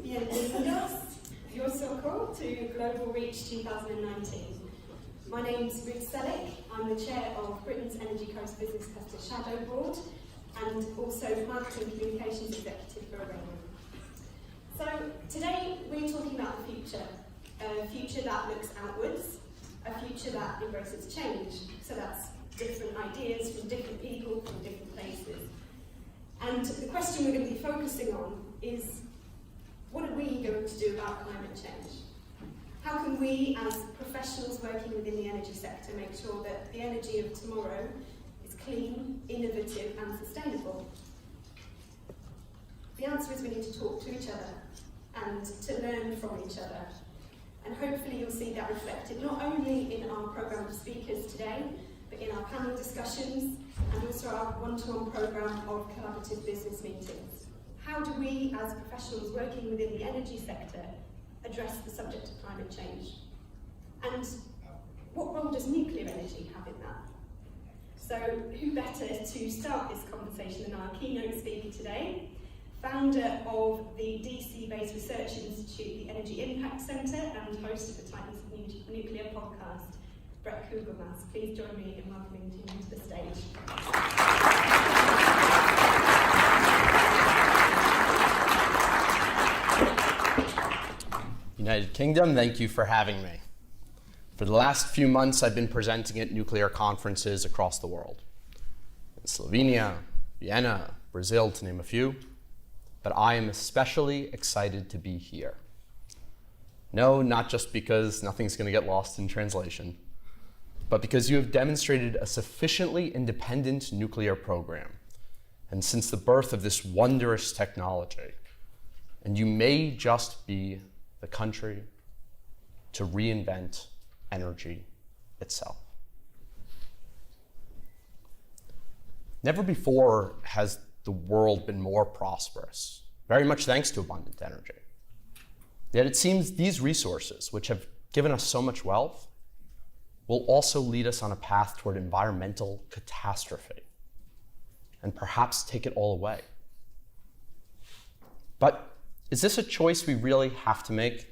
Bienvenidos, your circle to Global Reach 2019. My name's Ruth Selleck. I'm the chair of Britain's Energy Coast Business Cluster Shadow Board and also Marketing Communications Executive for Redefining. So today we're talking about the future, a future that looks outwards, a future that embraces change. So that's different ideas from different people from different places. And the question we're going to be focusing on is, what are we going to do about climate change? How can we, as professionals working within the energy sector, make sure that the energy of tomorrow is clean, innovative and sustainable? The answer is we need to talk to each other and to learn from each other. And hopefully you'll see that reflected not only in our programme of speakers today, but in our panel discussions and also our one-to-one programme of collaborative business meetings. How do we, as professionals working within the energy sector, address the subject of climate change? And what role does nuclear energy have in that? So who better to start this conversation than our keynote speaker today, founder of the DC-based research institute, the Energy Impact Centre, and host of the Titans of Nuclear podcast, Bret Kugelmass. Please join me in welcoming him to the stage. United Kingdom, thank you for having me. For the last few months, I've been presenting at nuclear conferences across the world. In Slovenia, Vienna, Brazil, to name a few. But I am especially excited to be here. No, not just because nothing's going to get lost in translation, but because you have demonstrated a sufficiently independent nuclear program, and since the birth of this wondrous technology, and you may just be the country to reinvent energy itself. Never before has the world been more prosperous, very much thanks to abundant energy. Yet it seems these resources, which have given us so much wealth, will also lead us on a path toward environmental catastrophe and perhaps take it all away. But is this a choice we really have to make?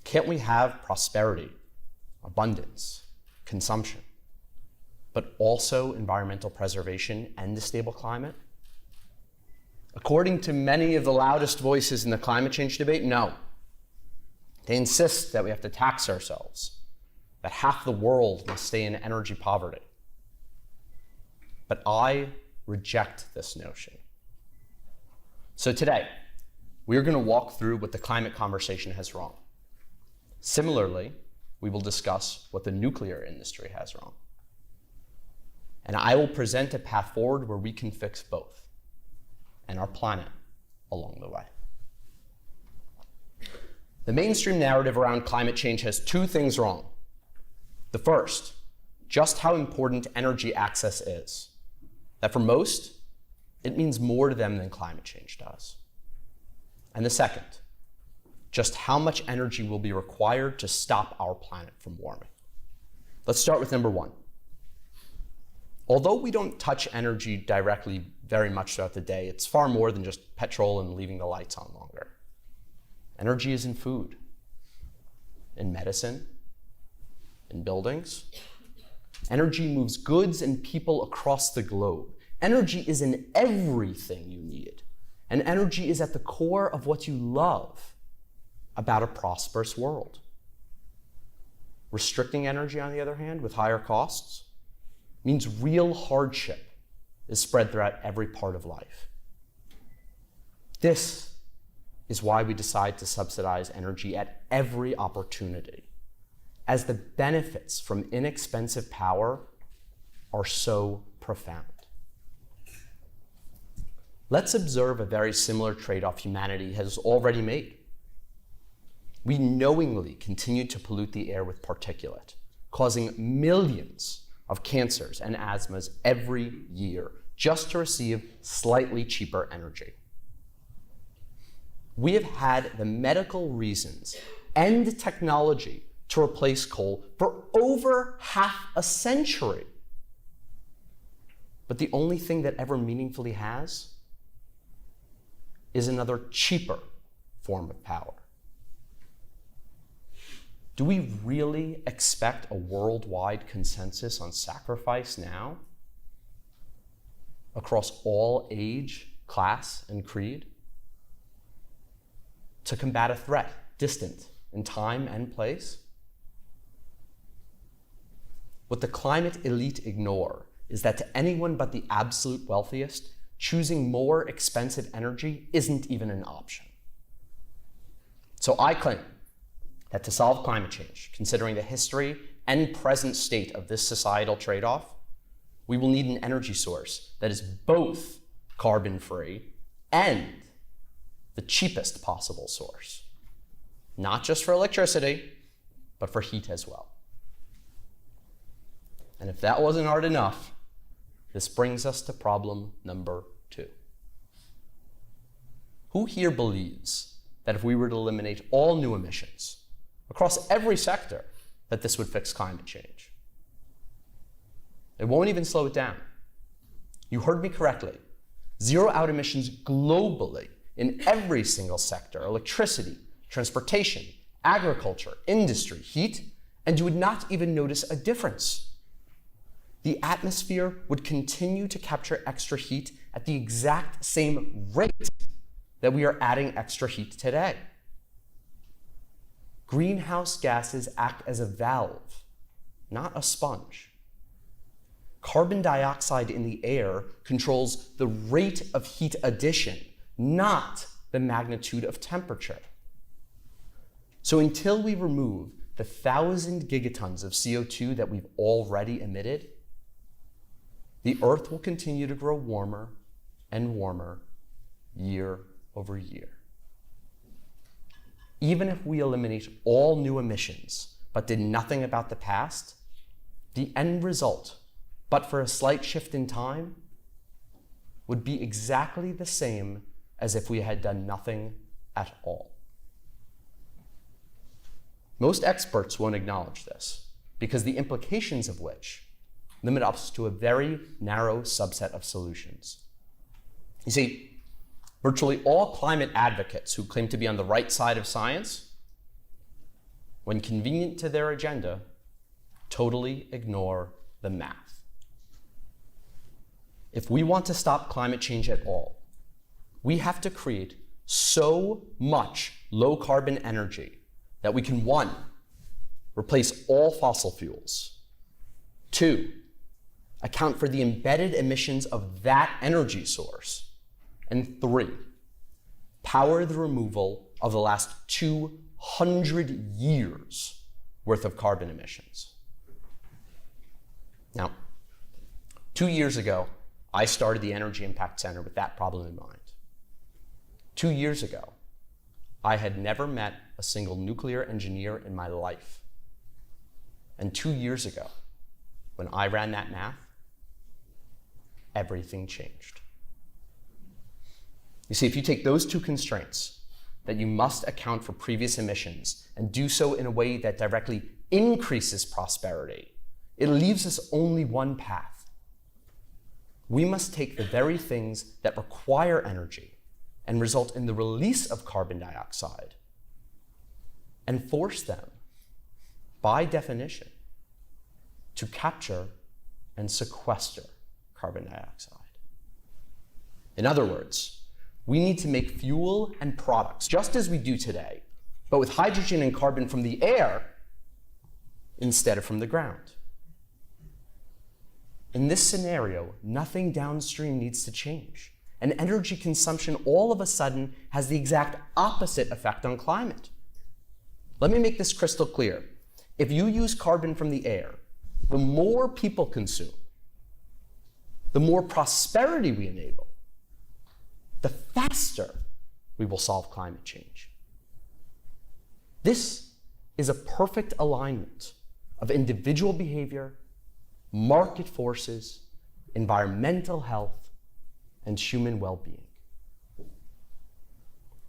Can't we have prosperity, abundance, consumption, but also environmental preservation and a stable climate? According to many of the loudest voices in the climate change debate, no. They insist that we have to tax ourselves, that half the world must stay in energy poverty. But I reject this notion. So today, we're going to walk through what the climate conversation has wrong. Similarly, we will discuss what the nuclear industry has wrong. And I will present a path forward where we can fix both and our planet along the way. The mainstream narrative around climate change has two things wrong. The first, just how important energy access is. That for most, it means more to them than climate change does. And the second, just how much energy will be required to stop our planet from warming. Let's start with number one. Although we don't touch energy directly very much throughout the day, it's far more than just petrol and leaving the lights on longer. Energy is in food, in medicine, in buildings. Energy moves goods and people across the globe. Energy is in everything you need. And energy is at the core of what you love about a prosperous world. Restricting energy, on the other hand, with higher costs, means real hardship is spread throughout every part of life. This is why we decide to subsidize energy at every opportunity, as the benefits from inexpensive power are so profound. Let's observe a very similar trade-off humanity has already made. We knowingly continue to pollute the air with particulate, causing millions of cancers and asthmas every year, just to receive slightly cheaper energy. We have had the medical reasons and technology to replace coal for over half a century. But the only thing that ever meaningfully has is another cheaper form of power. Do we really expect a worldwide consensus on sacrifice now? Across all age, class, and creed? To combat a threat distant in time and place? What the climate elite ignore is that to anyone but the absolute wealthiest, choosing more expensive energy isn't even an option. So I claim that to solve climate change, considering the history and present state of this societal trade-off, we will need an energy source that is both carbon-free and the cheapest possible source. Not just for electricity, but for heat as well. And if that wasn't hard enough, this brings us to problem number 2. Who here believes that if we were to eliminate all new emissions across every sector, that this would fix climate change? It won't even slow it down. You heard me correctly. Zero out emissions globally in every single sector: electricity, transportation, agriculture, industry, heat, and you would not even notice a difference. The atmosphere would continue to capture extra heat at the exact same rate that we are adding extra heat today. Greenhouse gases act as a valve, not a sponge. Carbon dioxide in the air controls the rate of heat addition, not the magnitude of temperature. So until we remove the 1,000 gigatons of CO2 that we've already emitted, the Earth will continue to grow warmer and warmer year over year. Even if we eliminate all new emissions but did nothing about the past, the end result, but for a slight shift in time, would be exactly the same as if we had done nothing at all. Most experts won't acknowledge this, because the implications of which limit us to a very narrow subset of solutions. You see, virtually all climate advocates who claim to be on the right side of science, when convenient to their agenda, totally ignore the math. If we want to stop climate change at all, we have to create so much low-carbon energy that we can, 1, replace all fossil fuels, 2, account for the embedded emissions of that energy source, and 3, power the removal of the last 200 years worth of carbon emissions. Now, 2 years ago, I started the Energy Impact Center with that problem in mind. 2 years ago, I had never met a single nuclear engineer in my life. And 2 years ago, when I ran that math, everything changed. You see, if you take those 2 constraints, that you must account for previous emissions and do so in a way that directly increases prosperity, it leaves us only one path. We must take the very things that require energy and result in the release of carbon dioxide and force them, by definition, to capture and sequester carbon dioxide. In other words, we need to make fuel and products just as we do today, but with hydrogen and carbon from the air instead of from the ground. In this scenario, nothing downstream needs to change, and energy consumption all of a sudden has the exact opposite effect on climate. Let me make this crystal clear. If you use carbon from the air, the more people consume, the more prosperity we enable, the faster we will solve climate change. This is a perfect alignment of individual behavior, market forces, environmental health, and human well-being.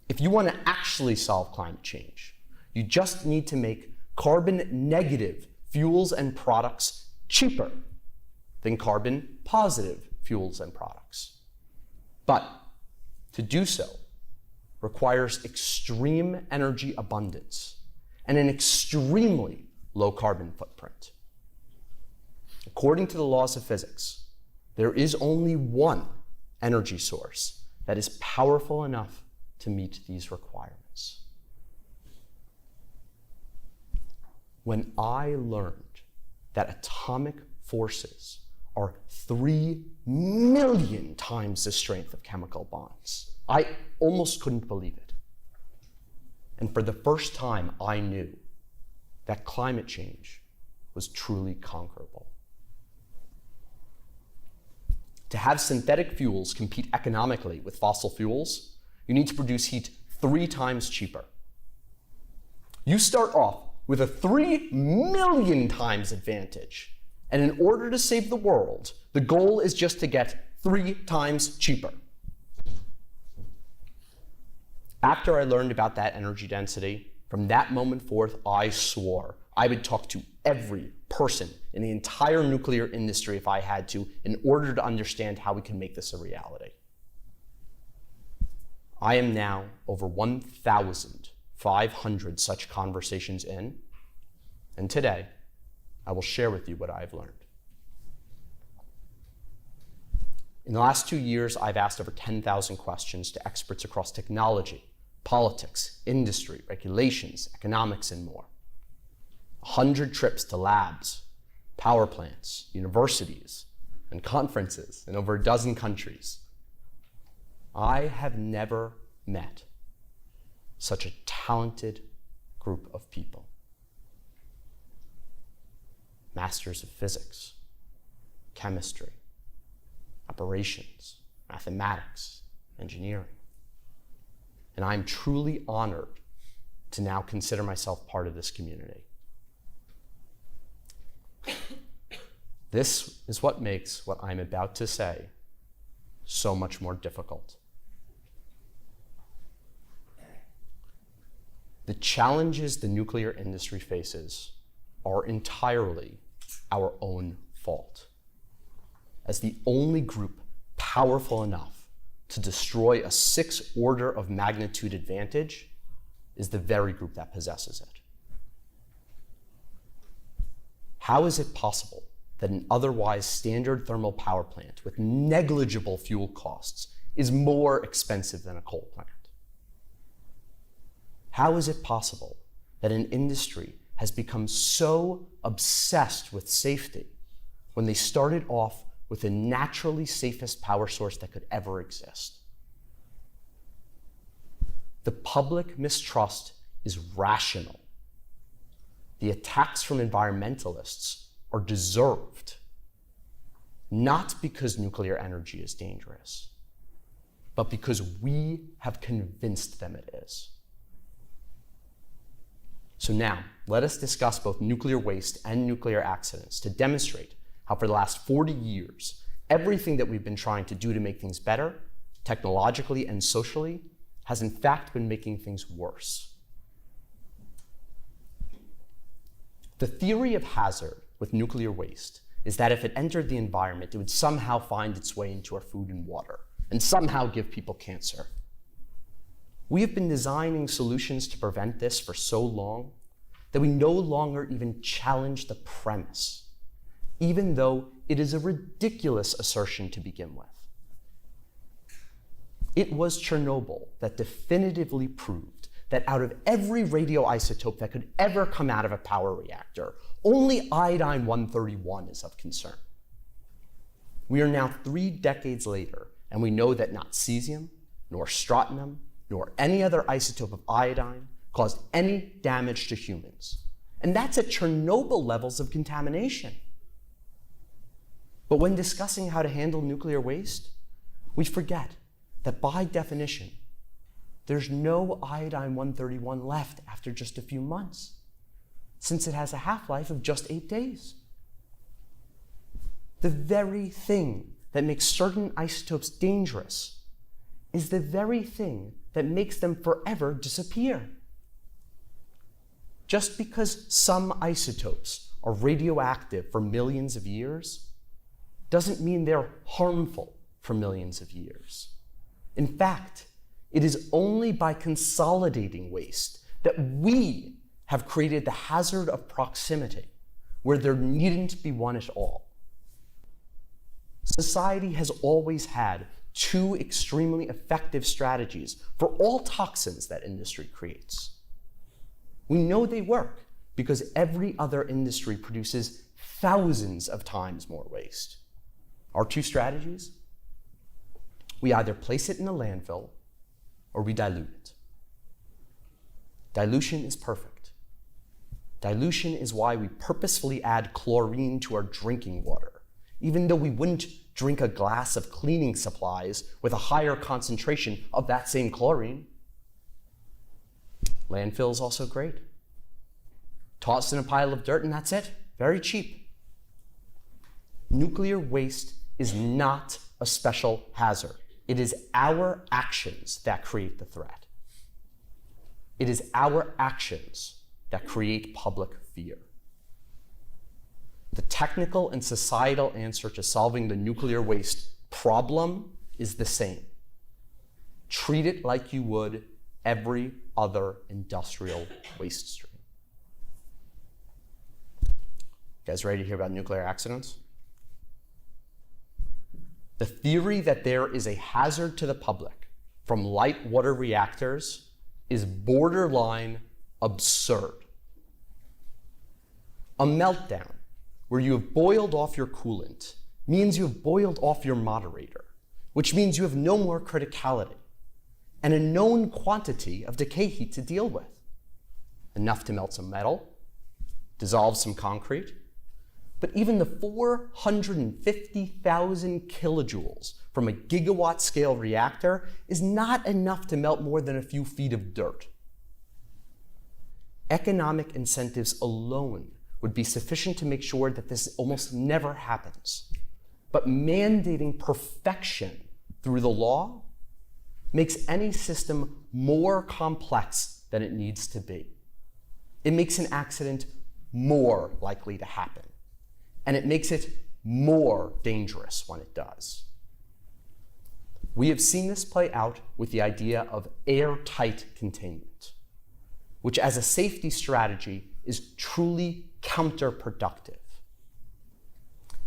If you want to actually solve climate change, you just need to make carbon-negative fuels and products cheaper than carbon-positive fuels and products. But to do so, requires extreme energy abundance and an extremely low carbon footprint. According to the laws of physics, there is only one energy source that is powerful enough to meet these requirements. When I learned that atomic forces are 3 million times the strength of chemical bonds, I almost couldn't believe it. And for the first time, I knew that climate change was truly conquerable. To have synthetic fuels compete economically with fossil fuels, you need to produce heat 3 times cheaper. You start off with a 3 million times advantage. And in order to save the world, the goal is just to get 3 times cheaper. After I learned about that energy density, from that moment forth, I swore I would talk to every person in the entire nuclear industry if I had to, in order to understand how we can make this a reality. I am now over 1,500 such conversations in, and today I will share with you what I've learned. In the last 2 years, I've asked over 10,000 questions to experts across technology, politics, industry, regulations, economics, and more. 100 trips to labs, power plants, universities, and conferences in over a dozen countries. I have never met such a talented group of people. Masters of physics, chemistry, operations, mathematics, engineering. And I'm truly honored to now consider myself part of this community. This is what makes what I'm about to say so much more difficult. The challenges the nuclear industry faces are entirely our own fault. As the only group powerful enough to destroy a 6 order of magnitude advantage is the very group that possesses it. How is it possible that an otherwise standard thermal power plant with negligible fuel costs is more expensive than a coal plant? How is it possible that an industry has become so obsessed with safety when they started off with the naturally safest power source that could ever exist? The public mistrust is rational. The attacks from environmentalists are deserved, not because nuclear energy is dangerous, but because we have convinced them it is. So now, let us discuss both nuclear waste and nuclear accidents to demonstrate how for the last 40 years, everything that we've been trying to do to make things better, technologically and socially, has in fact been making things worse. The theory of hazard with nuclear waste is that if it entered the environment, it would somehow find its way into our food and water, and somehow give people cancer. We have been designing solutions to prevent this for so long that we no longer even challenge the premise, even though it is a ridiculous assertion to begin with. It was Chernobyl that definitively proved that out of every radioisotope that could ever come out of a power reactor, only iodine-131 is of concern. We are now 3 decades later, and we know that not cesium, nor strontium, nor any other isotope of iodine caused any damage to humans. And that's at Chernobyl levels of contamination. But when discussing how to handle nuclear waste, we forget that by definition, there's no iodine-131 left after just a few months, since it has a half-life of just 8 days. The very thing that makes certain isotopes dangerous is the very thing that makes them forever disappear. Just because some isotopes are radioactive for millions of years doesn't mean they're harmful for millions of years. In fact, It is only by consolidating waste that we have created the hazard of proximity, where there needn't be one at all. Society has always had two extremely effective strategies for all toxins that industry creates. We know they work because every other industry produces thousands of times more waste. Our two strategies: we either place it in a landfill or we dilute it. Dilution is perfect. Dilution is why we purposefully add chlorine to our drinking water, even though we wouldn't drink a glass of cleaning supplies with a higher concentration of that same chlorine. Landfill is also great. Toss in a pile of dirt and that's it. Very cheap. Nuclear waste is not a special hazard. It is our actions that create the threat. It is our actions that create public fear. The technical and societal answer to solving the nuclear waste problem is the same. Treat it like you would every other industrial waste stream. You guys ready to hear about nuclear accidents? The theory that there is a hazard to the public from light water reactors is borderline absurd. A meltdown where you have boiled off your coolant means you have boiled off your moderator, which means you have no more criticality and a known quantity of decay heat to deal with. Enough to melt some metal, dissolve some concrete, but even the 450,000 kilojoules from a gigawatt scale reactor is not enough to melt more than a few feet of dirt. Economic incentives alone would be sufficient to make sure that this almost never happens. But mandating perfection through the law makes any system more complex than it needs to be. It makes an accident more likely to happen, and it makes it more dangerous when it does. We have seen this play out with the idea of airtight containment, which as a safety strategy is truly counterproductive.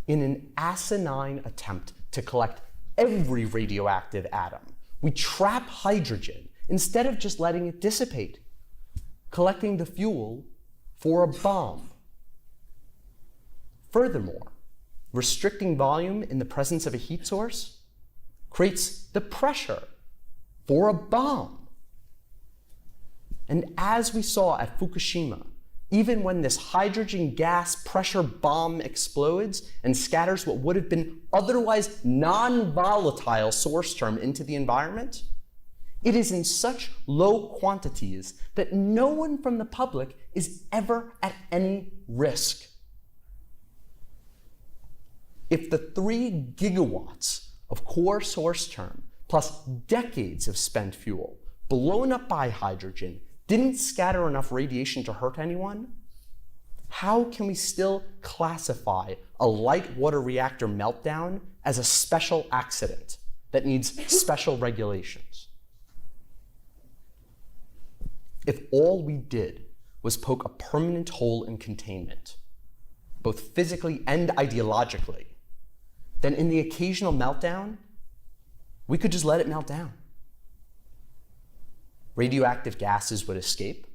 In an asinine attempt to collect every radioactive atom, we trap hydrogen instead of just letting it dissipate, collecting the fuel for a bomb. Furthermore, restricting volume in the presence of a heat source creates the pressure for a bomb. And as we saw at Fukushima, even when this hydrogen gas pressure bomb explodes and scatters what would have been otherwise non-volatile source term into the environment, it is in such low quantities that no one from the public is ever at any risk. If the 3 gigawatts of core source term plus decades of spent fuel blown up by hydrogen didn't scatter enough radiation to hurt anyone, how can we still classify a light water reactor meltdown as a special accident that needs special regulations? If all we did was poke a permanent hole in containment, both physically and ideologically, then in the occasional meltdown, we could just let it melt down. Radioactive gases would escape,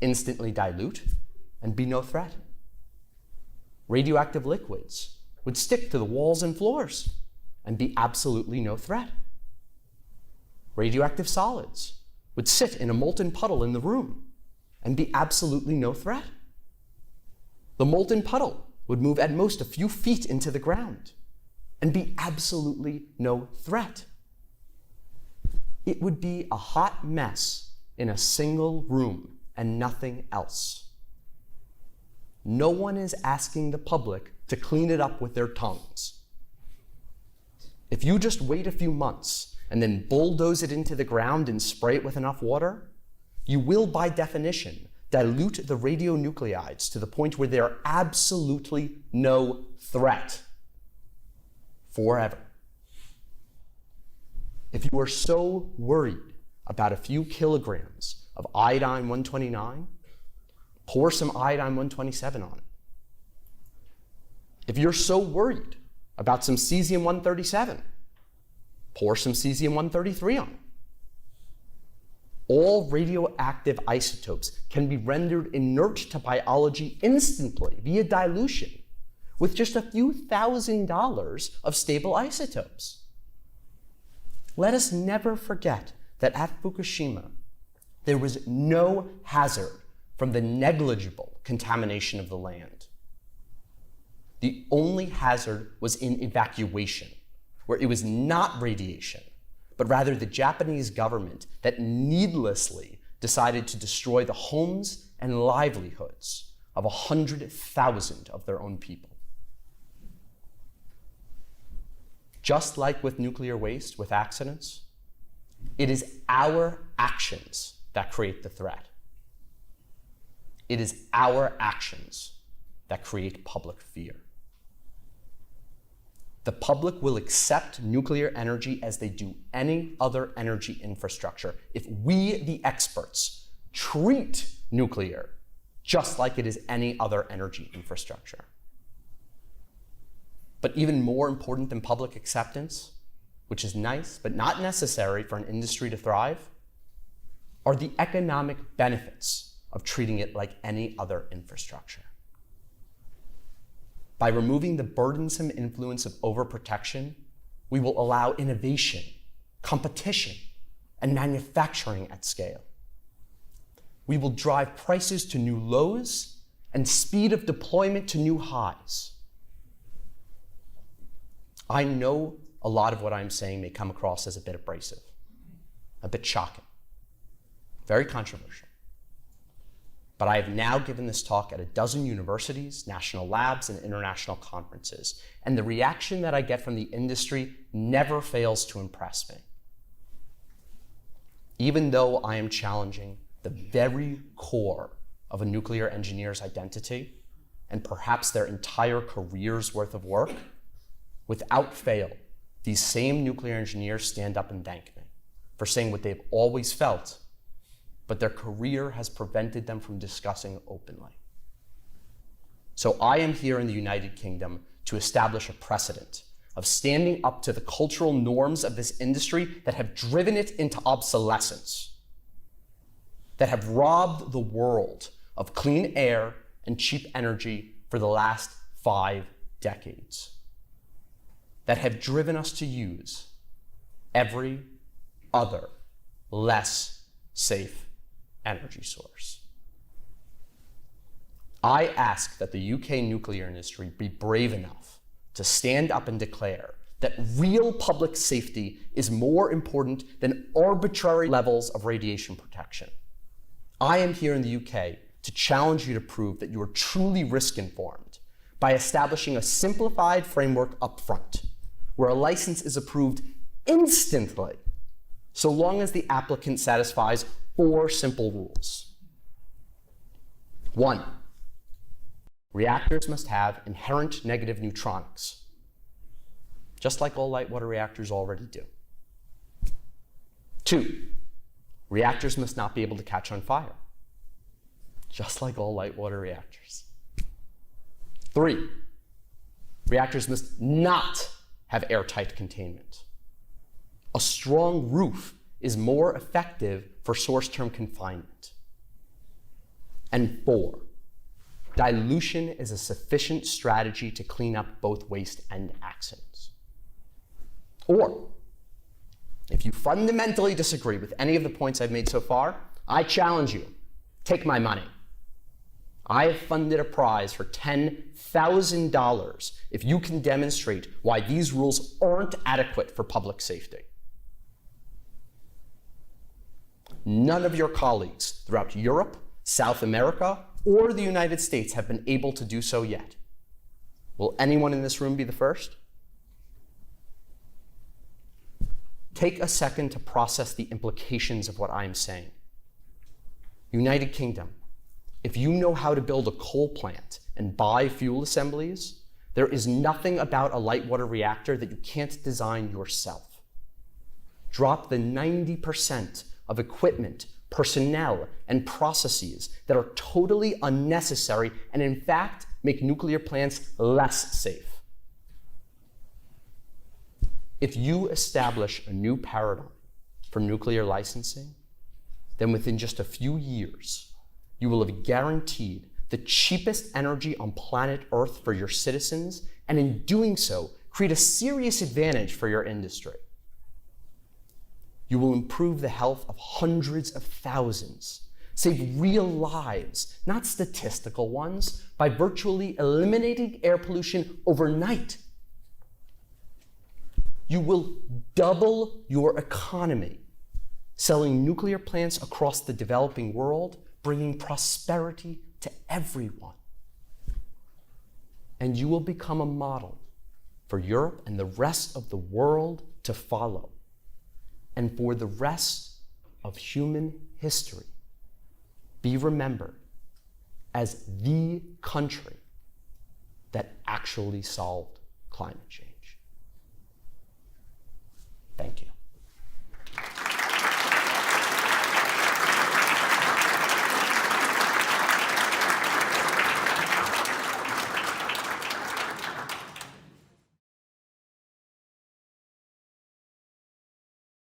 instantly dilute, and be no threat. Radioactive liquids would stick to the walls and floors and be absolutely no threat. Radioactive solids would sit in a molten puddle in the room and be absolutely no threat. The molten puddle would move at most a few feet into the ground and be absolutely no threat. It would be a hot mess in a single room and nothing else. No one is asking the public to clean it up with their tongues. If you just wait a few months and then bulldoze it into the ground and spray it with enough water, you will, by definition, dilute the radionuclides to the point where they're absolutely no threat. Forever. If you are so worried about a few kilograms of iodine-129, pour some iodine-127 on it. If you're so worried about some cesium-137, pour some cesium-133 on it. All radioactive isotopes can be rendered inert to biology instantly via dilution with just a few $1,000s of stable isotopes. Let us never forget that at Fukushima, there was no hazard from the negligible contamination of the land. The only hazard was in evacuation, where it was not radiation, but rather the Japanese government that needlessly decided to destroy the homes and livelihoods of 100,000 of their own people. Just like with nuclear waste, with accidents, it is our actions that create the threat. It is our actions that create public fear. The public will accept nuclear energy as they do any other energy infrastructure if we, the experts, treat nuclear just like it is any other energy infrastructure. But even more important than public acceptance, which is nice but not necessary for an industry to thrive, are the economic benefits of treating it like any other infrastructure. By removing the burdensome influence of overprotection, we will allow innovation, competition, and manufacturing at scale. We will drive prices to new lows and speed of deployment to new highs. I know a lot of what I'm saying may come across as a bit abrasive, a bit shocking, very controversial. But I have now given this talk at 12 universities, national labs, and international conferences, and the reaction that I get from the industry never fails to impress me. Even though I am challenging the very core of a nuclear engineer's identity, and perhaps their entire career's worth of work, without fail, these same nuclear engineers stand up and thank me for saying what they've always felt, but their career has prevented them from discussing openly. So I am here in the United Kingdom to establish a precedent of standing up to the cultural norms of this industry that have driven it into obsolescence, that have robbed the world of clean air and cheap energy for the last 5 decades, that have driven us to use every other less safe energy source. I ask that the UK nuclear industry be brave enough to stand up and declare that real public safety is more important than arbitrary levels of radiation protection. I am here in the UK to challenge you to prove that you are truly risk-informed by establishing a simplified framework up front, where a license is approved instantly, so long as the applicant satisfies 4 simple rules. 1, reactors must have inherent negative neutronics, just like all light water reactors already do. 2, reactors must not be able to catch on fire, just like all light water reactors. 3, reactors must not have airtight containment. A strong roof is more effective for source term confinement. And 4, dilution is a sufficient strategy to clean up both waste and accidents. Or, if you fundamentally disagree with any of the points I've made so far, I challenge you, take my money. I have funded a prize for $10,000 if you can demonstrate why these rules aren't adequate for public safety. None of your colleagues throughout Europe, South America, or the United States have been able to do so yet. Will anyone in this room be the first? Take a second to process the implications of what I am saying. United Kingdom, if you know how to build a coal plant and buy fuel assemblies, there is nothing about a light water reactor that you can't design yourself. Drop the 90% of equipment, personnel, and processes that are totally unnecessary and in fact make nuclear plants less safe. If you establish a new paradigm for nuclear licensing, then within just a few years, you will have guaranteed the cheapest energy on planet Earth for your citizens, and in doing so, create a serious advantage for your industry. You will improve the health of hundreds of thousands, save real lives, not statistical ones, by virtually eliminating air pollution overnight. You will double your economy, selling nuclear plants across the developing world, bringing prosperity to everyone. And you will become a model for Europe and the rest of the world to follow, and for the rest of human history, be remembered as the country that actually solved climate change.